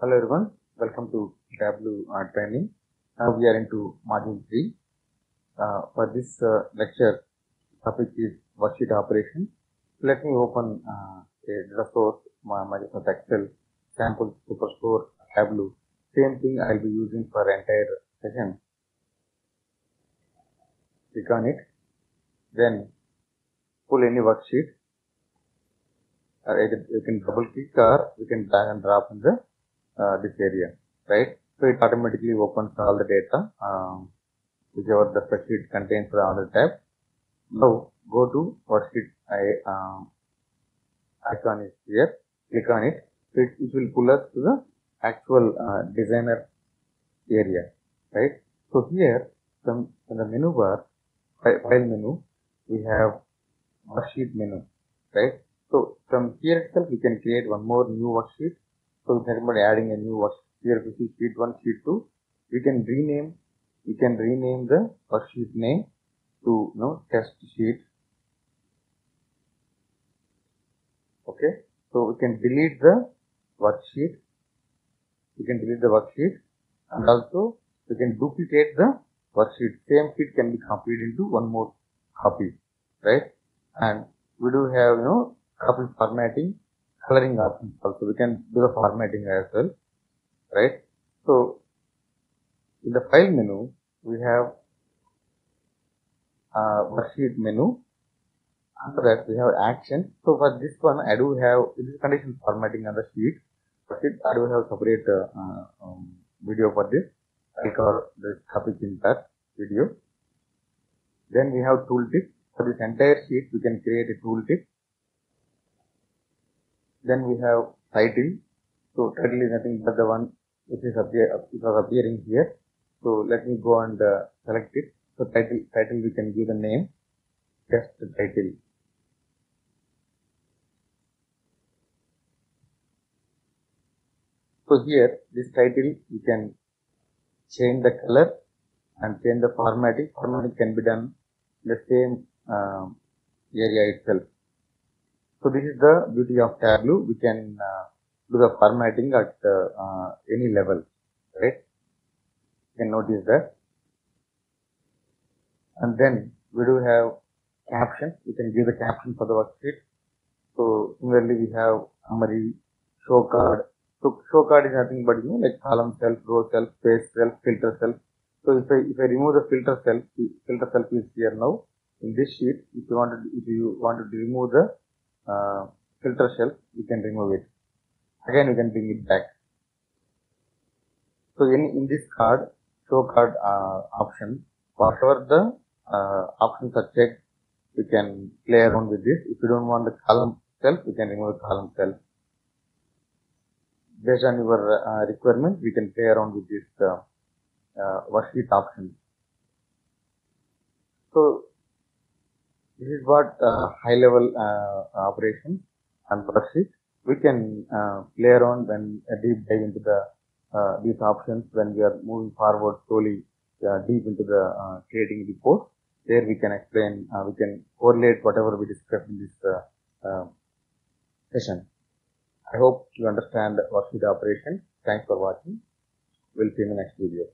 Hello everyone, welcome to Tableau training. Now we are into module 3. For this lecture, topic is worksheet operation. Let me open a data source, Microsoft Excel, sample, Superstore, Tableau. Same thing I will be using for entire session. Click on it, then pull any worksheet. You can double click or you can drag and drop in the this area, right? So it automatically opens all the data, whichever the spreadsheet contains the other tab. Now go to worksheet icon is here. Click on it. So it will pull us to the actual designer area, right? So here from the menu bar, file menu, we have worksheet menu, right? So from here itself we can create one more new worksheet. So we can adding a new worksheet. Here we see sheet 1, sheet 2. We can rename the worksheet name to test sheet. Okay. So we can delete the worksheet. And also we can duplicate the worksheet. Same sheet can be copied into one more copy, right? And we do have copy formatting, coloring options also. We can do the formatting as well, right? So in the file menu we have worksheet menu. After that we have action. So for this one I do have this condition formatting on the sheet. I do have separate video for this. I'll cover this topic in that video. Then we have tooltip. For this entire sheet we can create a tooltip. Then we have title. So title is nothing but the one which is appearing here. So let me go and select it. So title we can give the name, just the title. So here this title we can change the color and change the formatting. Formatting can be done in the same area itself. So this is the beauty of Tableau. We can do the formatting at any level, right? You can notice that. And then we do have caption. We can give the caption for the worksheet. So similarly we have summary, show card. So show card is nothing but like column self, row self, space self, filter self. So if I remove the filter self is here now in this sheet. If you wanted to remove the filter shelf, you can remove it. Again you can bring it back. So in this card, show card option, whatever the options are checked, you can play around with this. If you don't want the column self, you can remove the column self. Based on your requirement, we can play around with this worksheet option. So this is what high level operation and worksheet. We can play around and deep dive into the these options when we are moving forward slowly deep into the creating reports. There we can explain, we can correlate whatever we discussed in this session. I hope you understand worksheet operation. Thanks for watching. We'll see you in the next video.